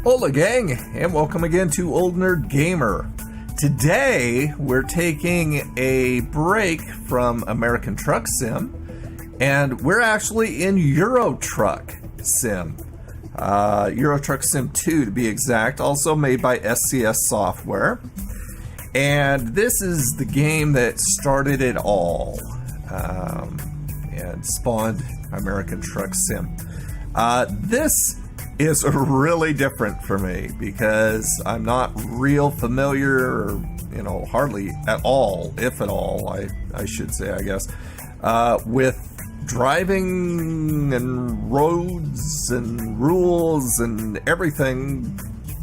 Hola gang, and welcome again to Old Nerd Gamer. Today we're taking a break from American Truck Sim, and we're actually in Euro Truck Sim. Euro Truck Sim 2 to be exact, also made by SCS Software. And this is the game that started it all, and spawned American Truck Sim. This is really different for me because I'm not real familiar, or, hardly at all, if at all, I should say, I guess, with driving and roads and rules and everything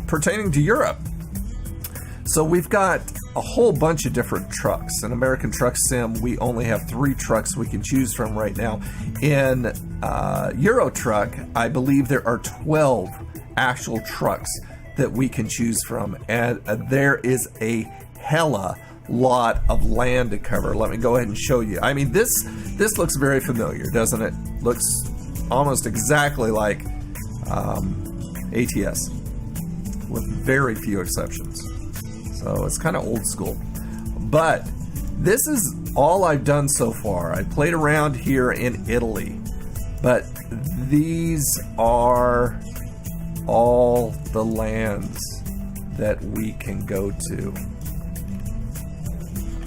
pertaining to Europe. So we've got a whole bunch of different trucks. In American Truck Sim, we only have 3 trucks we can choose from right now. In Euro Truck, I believe there are 12 actual trucks that we can choose from, and there is a hella lot of land to cover. Let me go ahead and show you. I mean, this looks very familiar, doesn't it? Looks almost exactly like ATS, with very few exceptions. So it's kind of old school. But this is all I've done so far. I played around here in Italy, but these are all the lands that we can go to.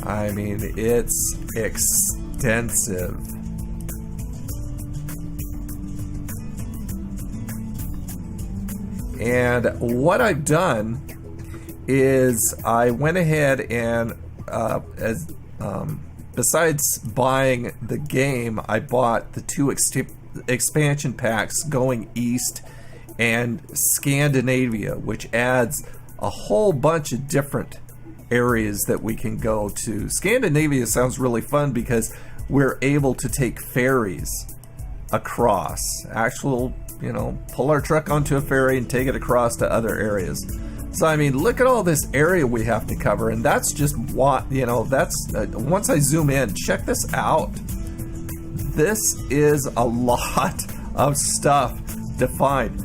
I mean, it's extensive. And what I've done is I went ahead and besides buying the game, I bought the 2 expansion packs going east and Scandinavia, which adds a whole bunch of different areas that we can go to. Scandinavia sounds really fun because we're able to take ferries across. Actual, pull our truck onto a ferry and take it across to other areas. So, I mean, look at all this area we have to cover, and that's just what, that's, once I zoom in, check this out. This is a lot of stuff to find.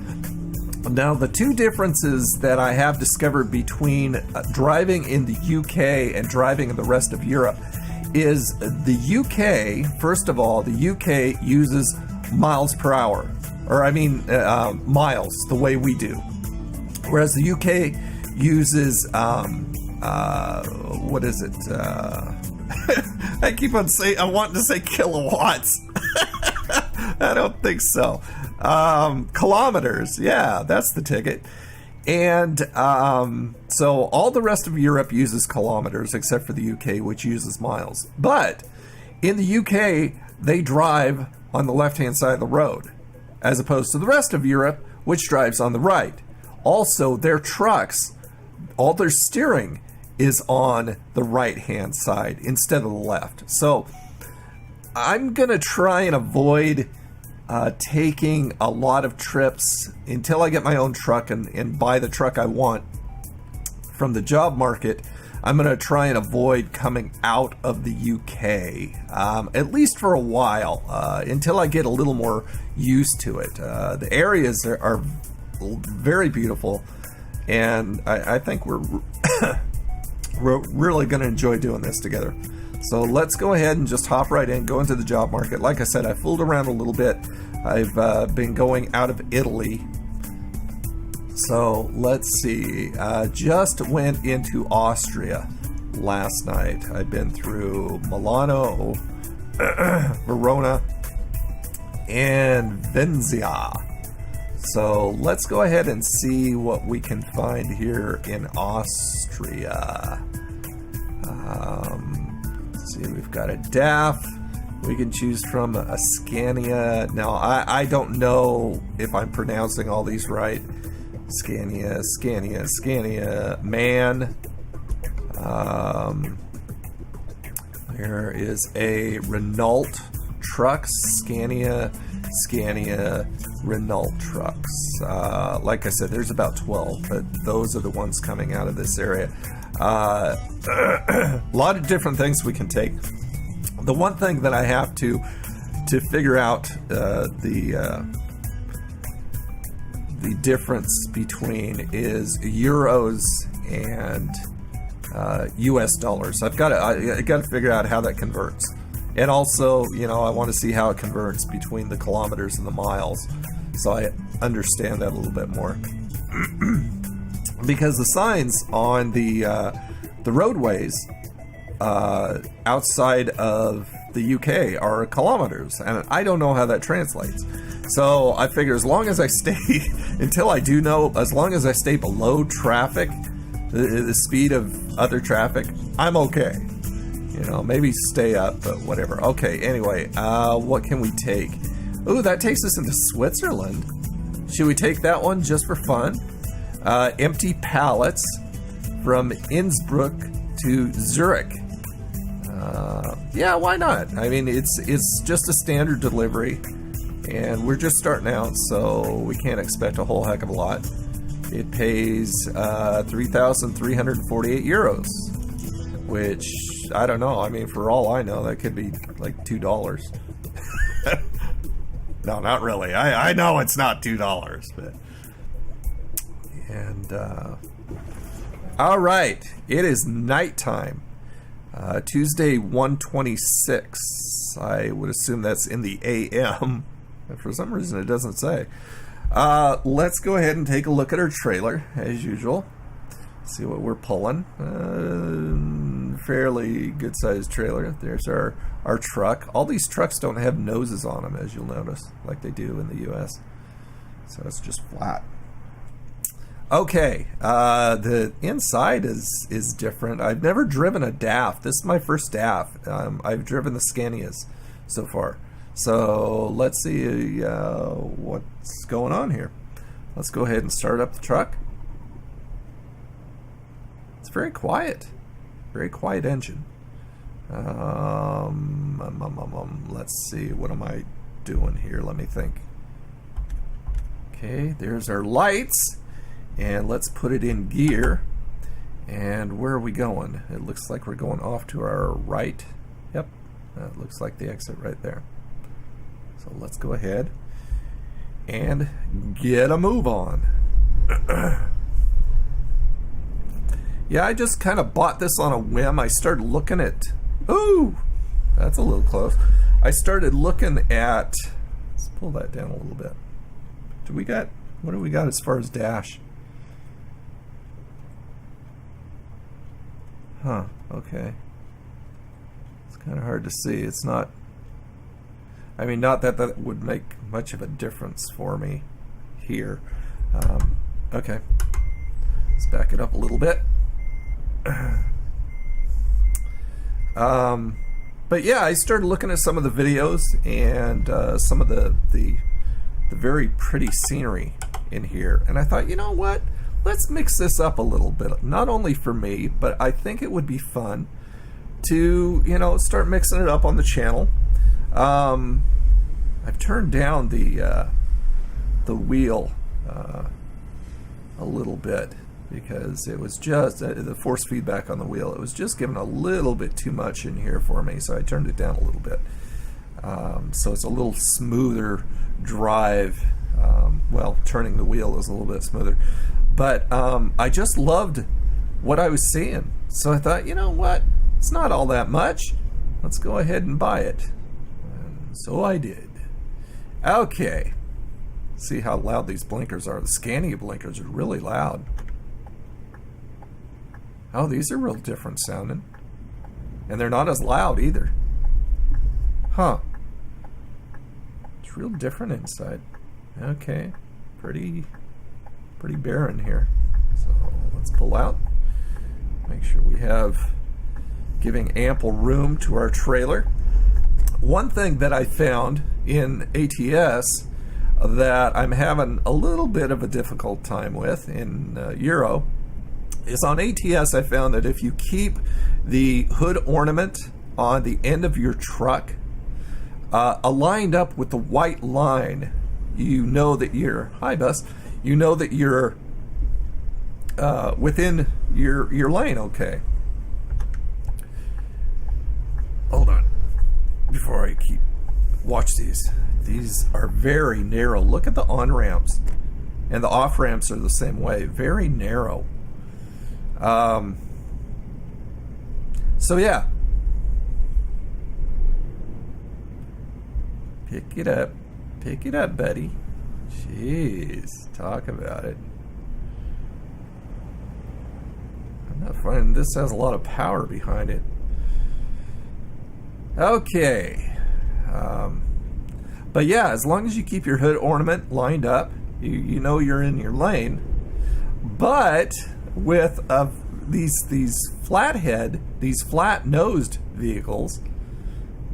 Now, the 2 differences that I have discovered between driving in the UK and driving in the rest of Europe is the UK, first of all, the UK uses miles per hour, or miles, the way we do. Whereas the UK uses, what is it? I keep on saying, I want to say kilowatts. I don't think so. Kilometers, yeah, that's the ticket. And so all the rest of Europe uses kilometers except for the UK, which uses miles. But in the UK, they drive on the left-hand side of the road, as opposed to the rest of Europe, which drives on the right. Also, their trucks, all their steering is on the right-hand side instead of the left. So I'm going to try and avoid taking a lot of trips until I get my own truck and buy the truck I want from the job market. I'm going to try and avoid coming out of the UK, at least for a while, until I get a little more used to it. The areas are very beautiful, and I think we're really going to enjoy doing this together. So let's go ahead and just hop right in, go into the job market. Like I said, I fooled around a little bit. I've been going out of Italy. So let's see. Just went into Austria last night. I've been through Milano, Verona, and Venezia. So let's go ahead and see what we can find here in Austria. Let's see, we've got a DAF. We can choose from a Scania. Now, I don't know if I'm pronouncing all these right. Scania, MAN. There is a Renault trucks, Scania, Renault trucks. Like I said, there's about 12, but those are the ones coming out of this area. A lot of different things we can take. The one thing that I have to figure out the the difference between is euros and US dollars. I got to figure out how that converts. And also, you know, I want to see how it converts between the kilometers and the miles, so I understand that a little bit more. Because the signs on the roadways outside of the UK are kilometers, and I don't know how that translates. So I figure as long as I stay, until I do know, as long as I stay below traffic, the speed of other traffic, I'm okay. You know, maybe stay up, but whatever. Okay, anyway, what can we take? Ooh, that takes us into Switzerland. Should we take that one just for fun? Empty pallets from Innsbruck to Zurich. Yeah, why not? I mean, it's just a standard delivery, and we're just starting out, so we can't expect a whole heck of a lot. It pays 3,348 euros, which, I don't know. I mean, for all I know, that could be like $2. No, not really. I know it's not $2, but... And, all right. It is nighttime. Tuesday, 1:26. I would assume that's in the AM. For some reason, it doesn't say. Let's go ahead and take a look at our trailer, as usual. See what we're pulling. Fairly good-sized trailer. There's our truck. All these trucks don't have noses on them, as you'll notice, like they do in the U.S. So it's just flat. Okay, the inside is different. I've never driven a DAF. This is my first DAF. I've driven the Scanias so far. So let's see what's going on here. Let's go ahead and start up the truck. It's very quiet. Very quiet engine. Let's see, what am I doing here? Let me think. Okay, there's our lights. And let's put it in gear. And where are we going? It looks like we're going off to our right. Yep, that looks like the exit right there. So let's go ahead and get a move on. Yeah, I just kind of bought this on a whim. I started looking at... Ooh! That's a little close. I started looking at... Let's pull that down a little bit. What do we got as far as dash? Huh, okay. It's kind of hard to see. It's not... I mean, not that that would make much of a difference for me here. Okay. Let's back it up a little bit. But yeah, I started looking at some of the videos and some of the very pretty scenery in here, and I thought, you know what? Let's mix this up a little bit. Not only for me, but I think it would be fun to, you know, start mixing it up on the channel. I've turned down the wheel a little bit because it was just the force feedback on the wheel. It was just giving a little bit too much in here for me, so I turned it down a little bit. So it's a little smoother drive. Well, turning the wheel is a little bit smoother. But I just loved what I was seeing. So I thought, you know what? It's not all that much. Let's go ahead and buy it. And so I did. Okay. See how loud these blinkers are. The Scania blinkers are really loud. Oh, these are real different sounding. And they're not as loud either. Huh. It's real different inside. Okay. Pretty barren here. So let's pull out. Make sure we have giving ample room to our trailer. One thing that I found in ATS that I'm having a little bit of a difficult time with in Euro is on ATS. I found that if you keep the hood ornament on the end of your truck aligned up with the white line, you know that you're, hi Bus, you know that you're within your lane. Okay. Hold on. Before I watch these. These are very narrow. Look at the on-ramps. And the off-ramps are the same way. Very narrow. So yeah. Pick it up. Pick it up, buddy. Jeez. Talk about it. I'm not finding this has a lot of power behind it. Okay. But yeah, as long as you keep your hood ornament lined up, you know you're in your lane. But with these flathead, these flat-nosed vehicles,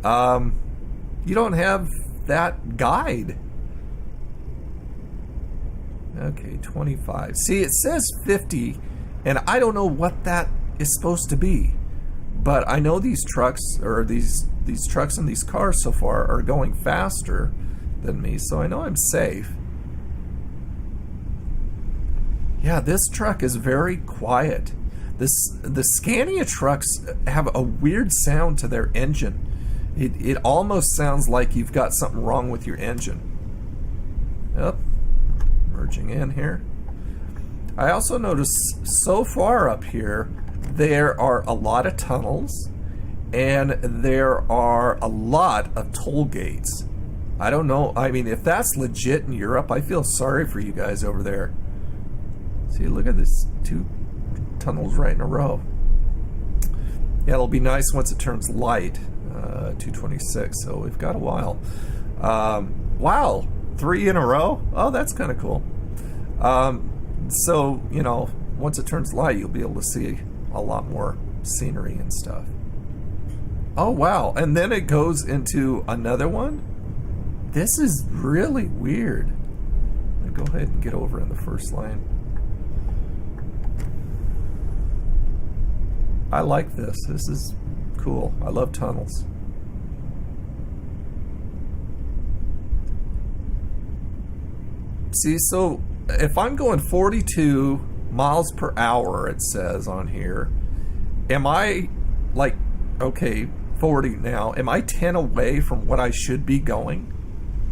you don't have that guide. Okay, 25. See, it says 50, and I don't know what that is supposed to be. But I know these trucks, or these trucks and these cars so far are going faster than me, so I know I'm safe. Yeah, this truck is very quiet. The Scania trucks have a weird sound to their engine. It almost sounds like you've got something wrong with your engine. Yep, merging in here. I also noticed so far up here, there are a lot of tunnels, and there are a lot of toll gates. I don't know, I mean, if that's legit in Europe, I feel sorry for you guys over there. See, look at this, 2 tunnels right in a row. Yeah, it'll be nice once it turns light, 226, so we've got a while. Wow, 3 in a row? Oh, that's kind of cool. So, you know, once it turns light, you'll be able to see a lot more scenery and stuff. Oh, wow, and then it goes into another one? This is really weird. I'll go ahead and get over in the first lane. I like this. This is cool. I love tunnels. See, so if I'm going 42 miles per hour, it says on here, am I like, okay, 40 now, am I 10 away from what I should be going?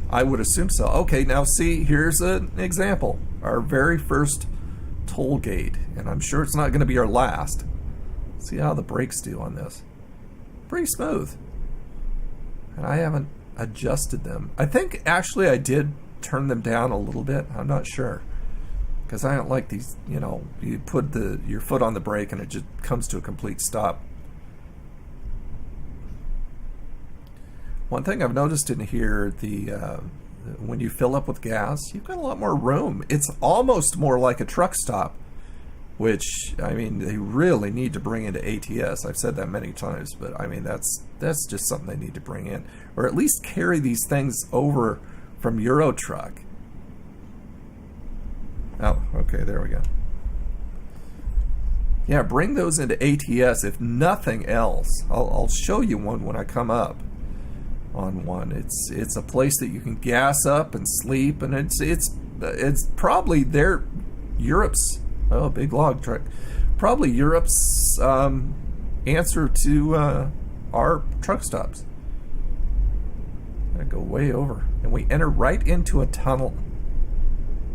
I would assume so. Okay, now see, here's an example. Our very first toll gate, and I'm sure it's not going to be our last. See how the brakes do on this. Pretty smooth. And I haven't adjusted them. I think actually I did turn them down a little bit. I'm not sure. Because I don't like these, you know, you put your foot on the brake and it just comes to a complete stop. One thing I've noticed in here, when you fill up with gas, you've got a lot more room. It's almost more like a truck stop, which, I mean, they really need to bring into ATS. I've said that many times, but I mean, that's just something they need to bring in. Or at least carry these things over from Euro Truck. Oh, okay, there we go. Yeah, bring those into ATS if nothing else. I'll show you one when I come up on one. It's a place that you can gas up and sleep, and it's probably Europe's, oh, big log truck, probably Europe's answer to our truck stops. I go way over, and we enter right into a tunnel.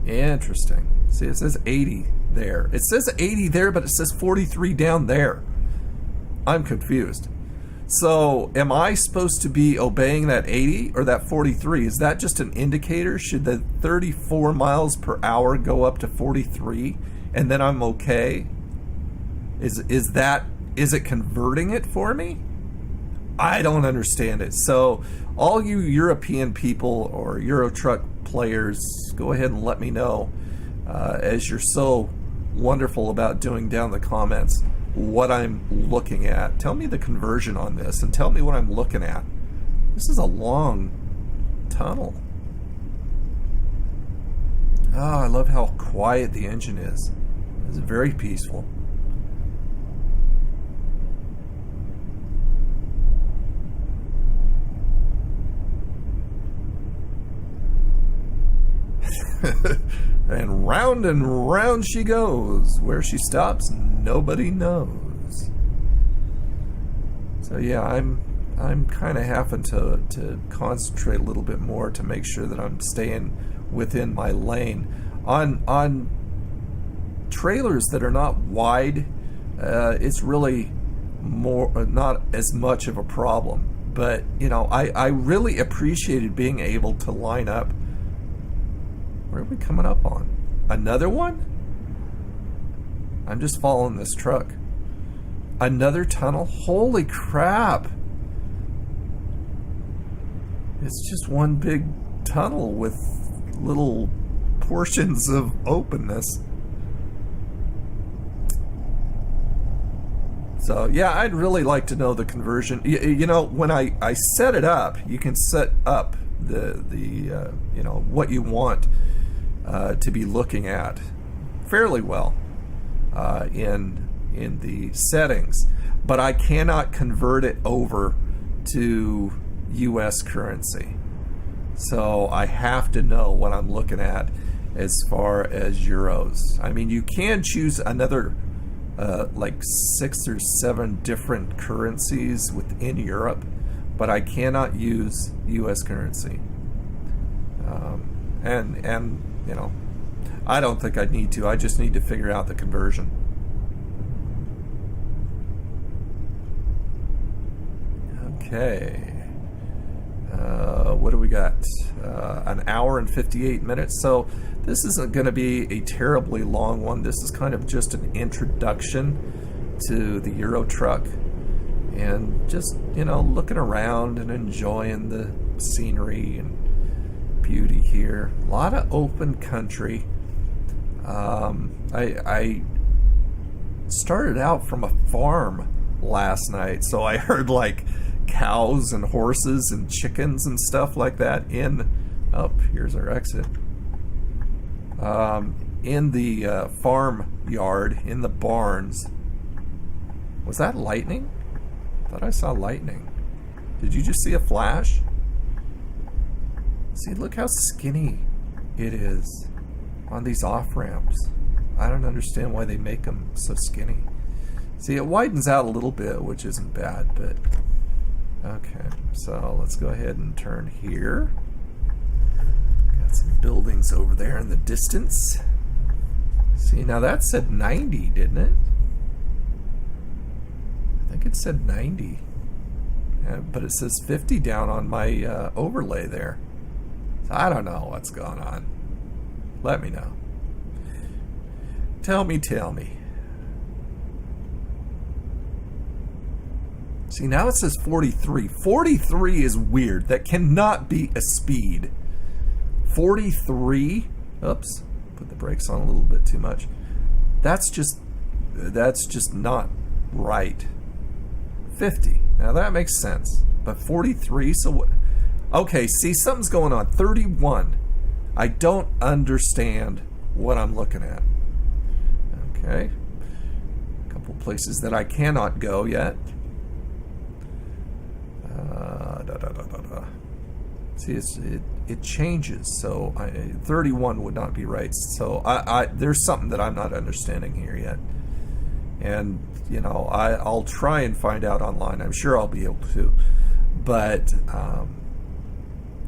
Interesting. See, it says 80 there. It says 80 there, but it says 43 down there. I'm confused. So, am I supposed to be obeying that 80 or that 43? Is that just an indicator? Should the 34 miles per hour go up to 43, and then I'm okay? Is it converting it for me? I don't understand it. So, all you European people or Euro Truck players, go ahead and let me know, as you're so wonderful about doing down in the comments, what I'm looking at. Tell me the conversion on this and tell me what I'm looking at. This is a long tunnel. Oh, I love how quiet the engine is. It's very peaceful. And round she goes. Where she stops, nobody knows. So yeah, I'm kind of having to concentrate a little bit more to make sure that I'm staying within my lane. On trailers that are not wide, it's really not as much of a problem. But you know, I really appreciated being able to line up. Where are we coming up on? Another one? I'm just following this truck. Another tunnel? Holy crap! It's just one big tunnel with little portions of openness. So yeah, I'd really like to know the conversion. You know, when I set it up, you can set up the you know, what you want to be looking at fairly well in the settings, but I cannot convert it over to US currency. So I have to know what I'm looking at as far as euros. I mean, you can choose another like 6 or 7 different currencies within Europe, but I cannot use US currency. And you know, I don't think I need to. I just need to figure out the conversion. Okay. What do we got? An hour and 58 minutes. So this isn't going to be a terribly long one. This is kind of just an introduction to the Euro truck, and just, you know, looking around and enjoying the scenery and beauty here. A lot of open country. I started out from a farm last night, so I heard like cows and horses and chickens and stuff like that in, oh, here's our exit, in the farm yard, in the barns. Was that lightning? I thought I saw lightning. Did you just see a flash? See, look how skinny it is on these off-ramps. I don't understand why they make them so skinny. See, it widens out a little bit, which isn't bad, but okay. So let's go ahead and turn here. Got some buildings over there in the distance. See, now that said 90, didn't it? I think it said 90. But it says 50 down on my overlay there. So I don't know what's going on. Let me know. Tell me. See, now it says 43. 43 is weird. That cannot be a speed. 43? Oops. Put the brakes on a little bit too much. That's just not right. 50. Now that makes sense. But 43, so what? Okay, see, something's going on. 31. I don't understand what I'm looking at. Okay. A couple places that I cannot go yet. See, it changes, so 31 would not be right. So there's something that I'm not understanding here yet. And, you know, I'll try and find out online. I'm sure I'll be able to. But,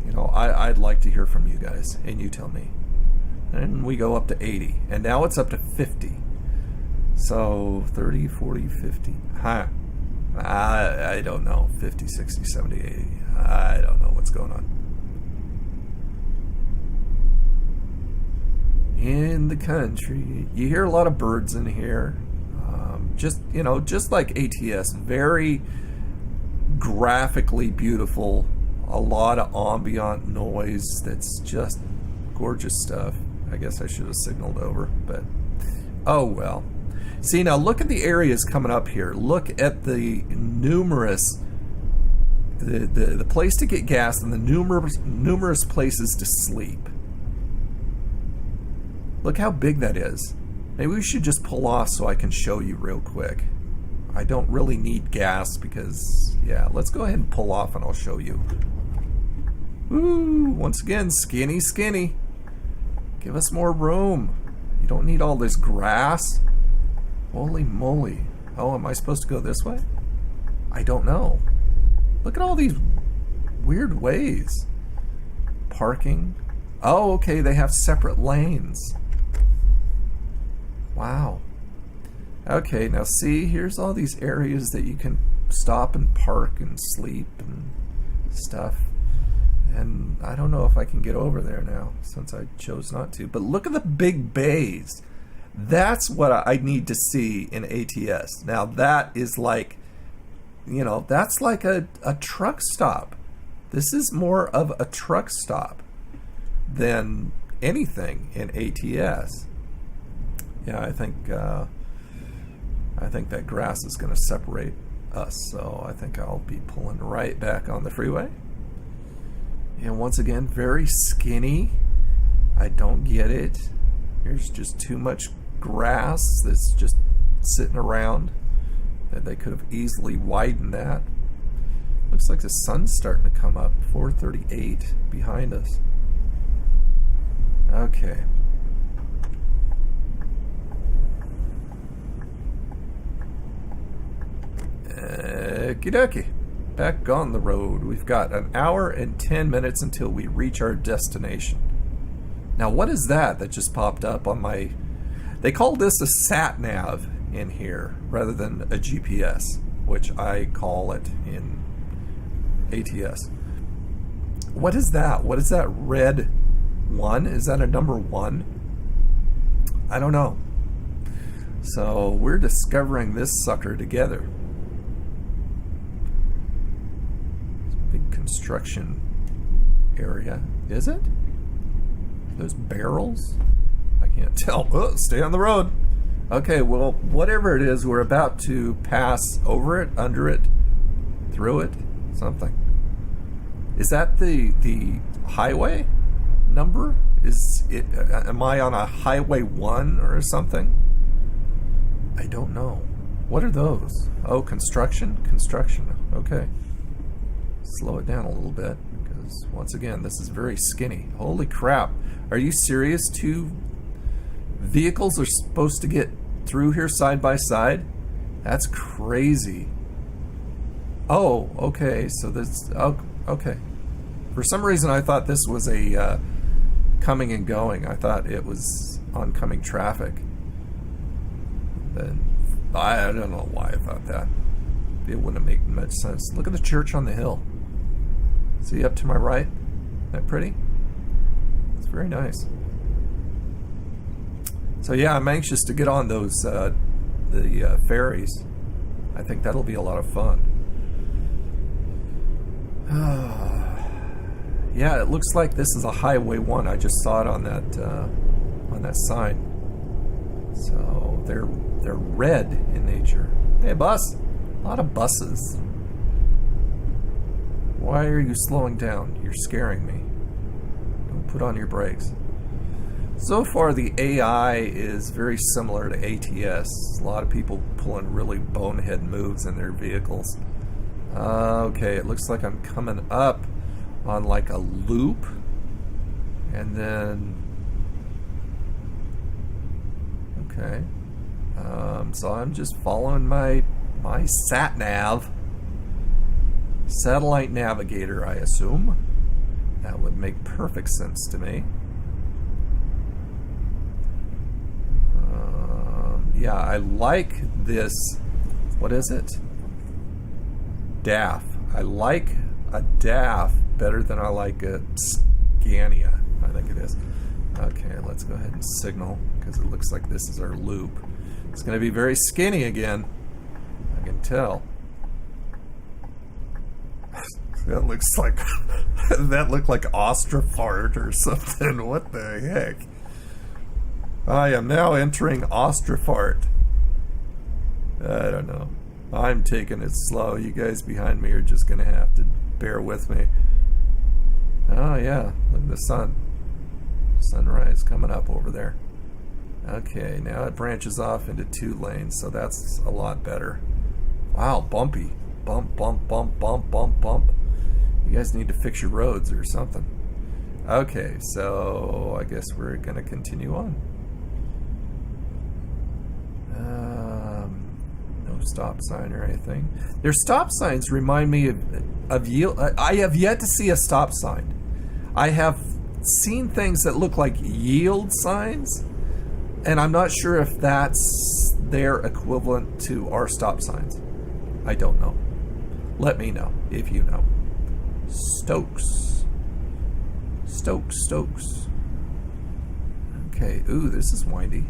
you know, I'd like to hear from you guys, and you tell me. And we go up to 80. And now it's up to 50. So 30, 40, 50. Huh. I don't know. 50, 60, 70, 80. I don't know what's going on. In the country, you hear a lot of birds in here. Just, you know, just like ATS, very graphically beautiful. A lot of ambient noise. That's just gorgeous stuff. I guess I should have signaled over, but oh well. See, now look at the areas coming up here. Look at the numerous, the place to get gas and the numerous places to sleep. Look how big that is. Maybe we should just pull off so I can show you real quick. I don't really need gas because, yeah, let's go ahead and pull off and I'll show you. Ooh, once again, skinny. Give us more room. You don't need all this grass. Holy moly. Oh, am I supposed to go this way? I don't know. Look at all these weird ways. Parking. Oh, okay, they have separate lanes. Okay, now see, here's all these areas that you can stop and park and sleep and stuff. And I don't know if I can get over there now since I chose not to. But look at the big bays. That's what I need to see in ATS. Now that is like, you know, that's like a truck stop. This is more of a truck stop than anything in ATS. Yeah, I think that grass is going to separate us, so I think I'll be pulling right back on the freeway. And once again, very skinny. I don't get it. There's just too much grass that's just sitting around. That they could have easily widened that. Looks like the sun's starting to come up. 4:38 behind us. Okay. Okie dokie. Back on the road. We've got an hour and 10 minutes until we reach our destination. Now, what is that just popped up on my... They call this a sat nav in here rather than a GPS, which I call it in ATS. What is that? What is that red 1? Is that a number 1? I don't know. So we're discovering this sucker together. Big construction area. Is it? Those barrels? I can't tell. Oh, stay on the road. Okay, well, whatever it is, we're about to pass over it, under it, through it, something. Is that the highway number? Is it? Am I on a highway 1 or something? I don't know. What are those? Oh, construction? Construction. Okay. Slow it down a little bit, because once again, this is very skinny. Holy crap. Are you serious? 2 vehicles are supposed to get through here side by side? That's crazy. Oh, okay. So this... Oh, okay. For some reason, I thought this was a coming and going. I thought it was oncoming traffic. Then I don't know why I thought that. It wouldn't make much sense. Look at the church on the hill. See up to my right? Isn't that pretty? It's very nice. So yeah, I'm anxious to get on those the ferries. I think that'll be a lot of fun. Yeah, it looks like this is a Highway 1. I just saw it on that sign. So they're red in nature. Hey, bus! A lot of buses. Why are you slowing down? You're scaring me. Don't put on your brakes. So far, the AI is very similar to ATS. A lot of people pulling really bonehead moves in their vehicles. Okay, it looks like I'm coming up on like a loop. And then... Okay. So I'm just following my sat nav. Satellite navigator, I assume. That would make perfect sense to me. Yeah, I like this. What is it? DAF. I like a DAF better than I like a Scania. I think it is. Okay, let's go ahead and signal because it looks like this is our loop. It's going to be very skinny again. I can tell. That looks like that looked like Ostrafart or something. What the heck? I am now entering Ostrafart. I don't know. I'm taking it slow. You guys behind me are just going to have to bear with me. Oh yeah, look at the sun. Sunrise coming up over there. Okay, now it branches off into 2 lanes, so that's a lot better. Wow, bumpy. Bump, bump, bump, bump, bump, bump. You guys need to fix your roads or something. Okay, so I guess we're going to continue on. No stop sign or anything. Their stop signs remind me of yield. I have yet to see a stop sign. I have seen things that look like yield signs, and I'm not sure if that's they're equivalent to our stop signs? I don't know. Let me know if you know. Stokes. Stokes. Okay, ooh, this is windy.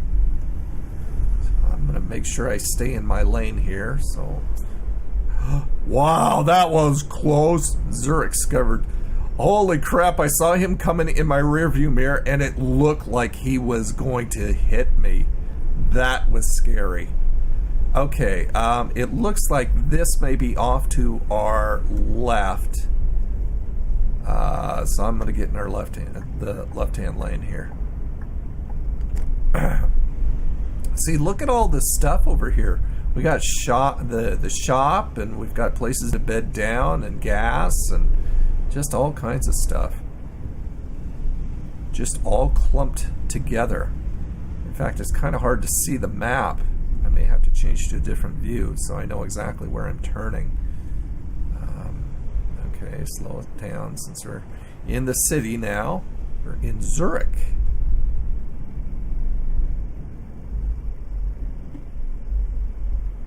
So I'm gonna make sure I stay in my lane here, so. Wow, that was close. Zurich's covered. Holy crap, I saw him coming in my rearview mirror and it looked like he was going to hit me. That was scary. Okay, it looks like this may be off to our left. So I'm going to get in our the left-hand lane here. See, look at all this stuff over here. We got the shop, and we've got places to bed down, and gas, and just all kinds of stuff. Just all clumped together. In fact, it's kind of hard to see the map. I may have to change to a different view so I know exactly where I'm turning. Okay, slow it down since we're in the city now. We're in Zurich.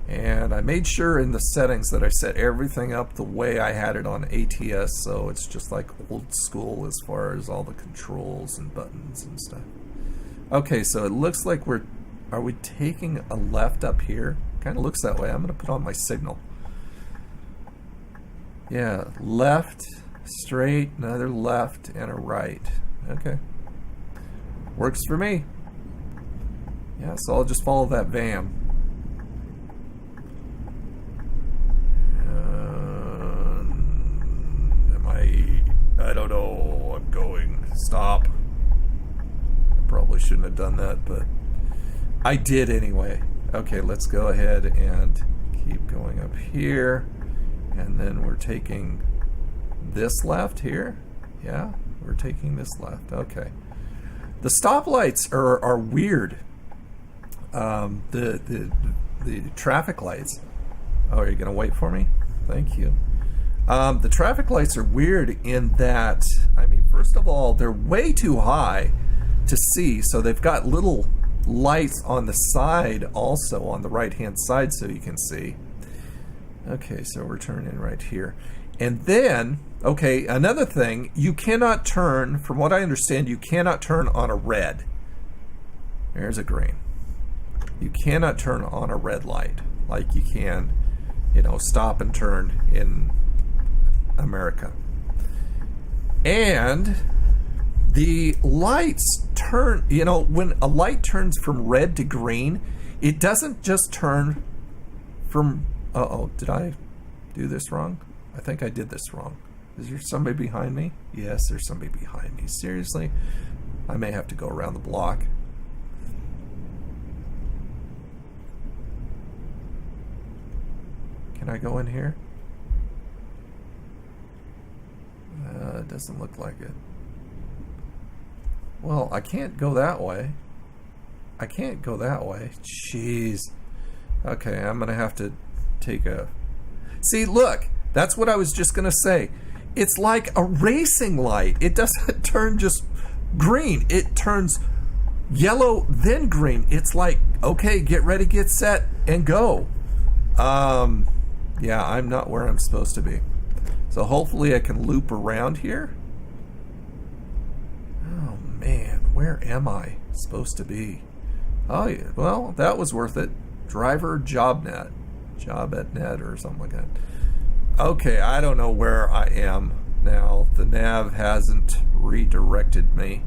And I made sure in the settings that I set everything up the way I had it on ATS, so it's just like old school as far as all the controls and buttons and stuff. Okay, so it looks like are we taking a left up here? Kind of looks that way. I'm going to put on my signal. Yeah, left, straight, another left, and a right. Okay. Works for me. Yeah, so I'll just follow that van. I don't know. I'm going. Stop. I probably shouldn't have done that, but I did anyway. Okay, let's go ahead and keep going up here. And then we're taking this left here. Yeah, we're taking this left. Okay. The stoplights are weird. The traffic lights. Oh, are you going to wait for me? Thank you. The traffic lights are weird in that, I mean, first of all, they're way too high to see, so they've got little lights on the side also, on the right-hand side, so you can see. Okay, so we're turning right here. And then, okay, another thing, you cannot turn, from what I understand, you cannot turn on a red. There's a green. You cannot turn on a red light like you can, you know, stop and turn in America. And the lights turn, you know, when a light turns from red to green, it doesn't just turn from, uh-oh, did I do this wrong? I think I did this wrong. Is there somebody behind me? Yes, there's somebody behind me. Seriously? I may have to go around the block. Can I go in here? It doesn't look like it. Well, I can't go that way. I can't go that way. Jeez. Okay, I'm going to have to take a... See, look, that's what I was just going to say. It's like a racing light. It doesn't turn just green. It turns yellow, then green. It's like, okay, get ready, get set, and go. Yeah, I'm not where I'm supposed to be. So hopefully I can loop around here. Oh man, where am I supposed to be? Oh yeah, well, that was worth it. Driver JobNet. Job at net or something like that. Okay, I don't know where I am now. The nav hasn't redirected me.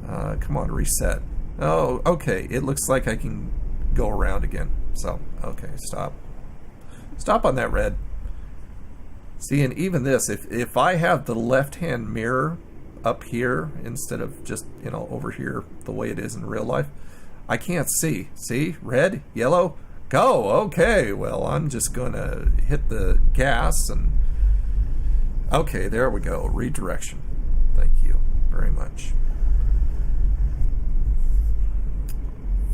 Come on, reset. Oh, okay, it looks like I can go around again. So, okay, stop. Stop on that red. See, and even this, if I have the left-hand mirror up here instead of just, you know, over here the way it is in real life, I can't see. See? Red, yellow, go. Okay, well, I'm just going to hit the gas and... Okay, there we go. Redirection. Thank you very much.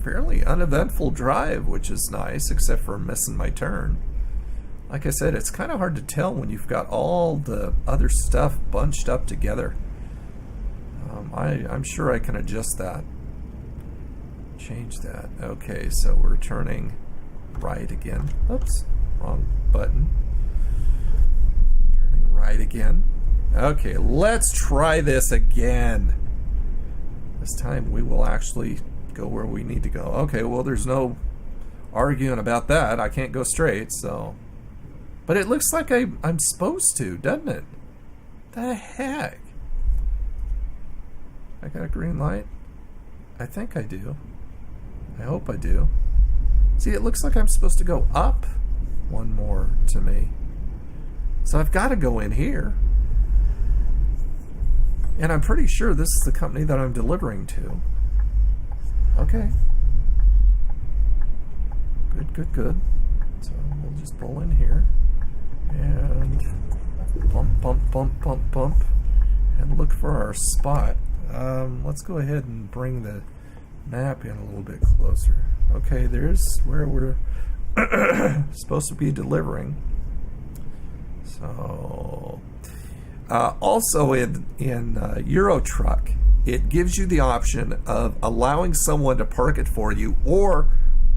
Fairly uneventful drive, which is nice, except for missing my turn. Like I said, it's kind of hard to tell when you've got all the other stuff bunched up together. I'm sure I can adjust that. change that. Okay, so we're turning right again. Oops, wrong button. Turning right again. Okay, let's try this again. This time we will actually go where we need to go. Okay, well, there's no arguing about that. I can't go straight, so... But it looks like I'm supposed to, doesn't it? The heck? I got a green light? I think I do. I hope I do. See, it looks like I'm supposed to go up one more to me. So I've got to go in here. And I'm pretty sure this is the company that I'm delivering to. Okay. Good. So we'll just pull in here. And bump. And look for our spot. Let's go ahead and bring the map in a little bit closer. Okay, there's where we're supposed to be delivering. So... also in Euro Truck, it gives you the option of allowing someone to park it for you or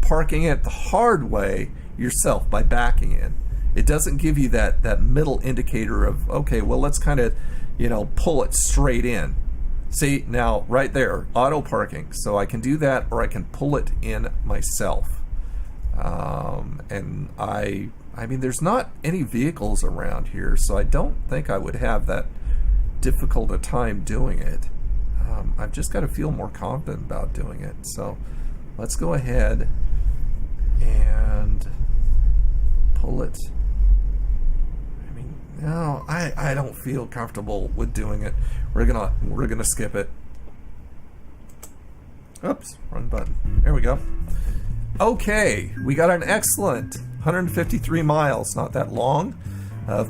parking it the hard way yourself by backing in. It doesn't give you that middle indicator of, okay, well, let's kind of, pull it straight in. See, now, right there, auto parking. So I can do that or I can pull it in myself. And I mean, there's not any vehicles around here, so I don't think I would have that difficult a time doing it. I've just got to feel more confident about doing it. So let's go ahead and pull it. I mean, no, I don't feel comfortable with doing it. We're gonna skip it. Oops, wrong button. There we go. Okay, we got an excellent 153 miles, not that long,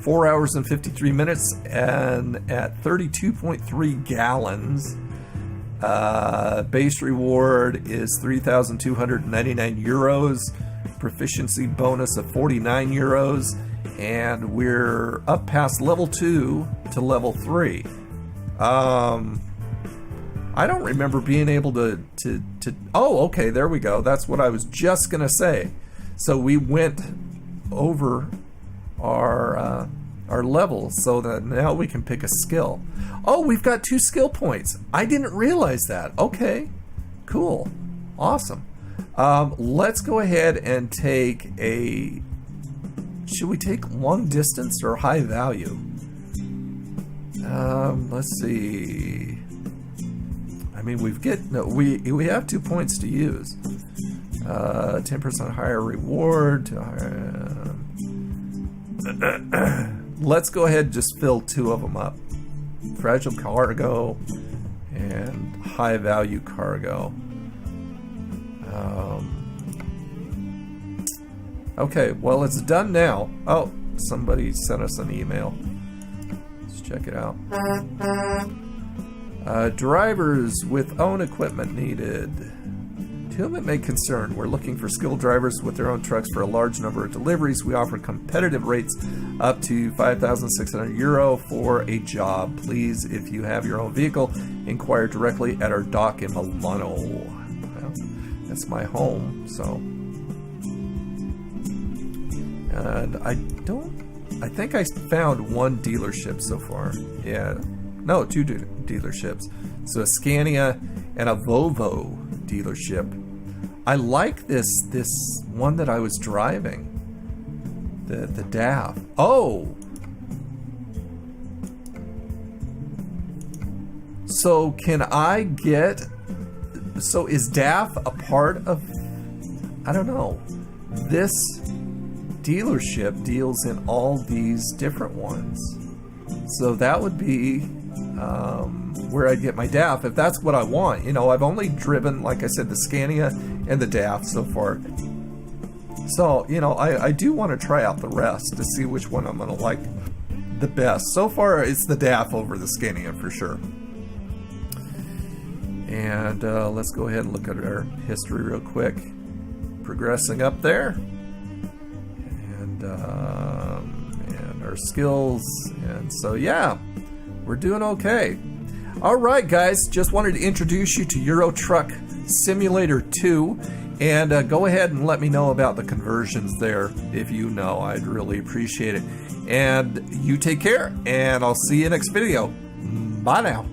4 hours and 53 minutes, and at 32.3 gallons. Base reward is 3,299 euros, proficiency bonus of 49 euros, and we're up past level 2 to level 3. I don't remember being able to oh, okay, there we go. That's what I was just gonna say. So we went over our level so that now we can pick a skill. Oh, we've got 2 skill points. I didn't realize that. Okay, cool, awesome. Let's go ahead and take a... Should we take long distance or high value? Let's see. I mean, we have 2 points to use. 10% higher reward. Let's go ahead and just fill 2 of them up. Fragile cargo and high value cargo. Okay, well, it's done now. Oh, somebody sent us an email. Let's check it out. Drivers with own equipment needed. To whom it may concern, we're looking for skilled drivers with their own trucks for a large number of deliveries. We offer competitive rates up to 5,600 euro for a job. Please, if you have your own vehicle, inquire directly at our dock in Milano. Well, that's my home, so. And I think I found 1 dealership so far. Yeah, no, 2 dealerships. So a Scania and a Volvo dealership. I like this one that I was driving. The DAF. Oh! So can I get... So is DAF a part of... I don't know. This dealership deals in all these different ones. So that would be... where I'd get my DAF if that's what I want. I've only driven, like I said, the Scania and the DAF so far. So, I do want to try out the rest to see which one I'm going to like the best. So far, it's the DAF over the Scania for sure. And let's go ahead and look at our history real quick. Progressing up there. And our skills. And so, yeah, we're doing okay. All right, guys, just wanted to introduce you to Euro Truck Simulator 2, and go ahead and let me know about the conversions there if you know. I'd really appreciate it. And you take care, and I'll see you next video. Bye now.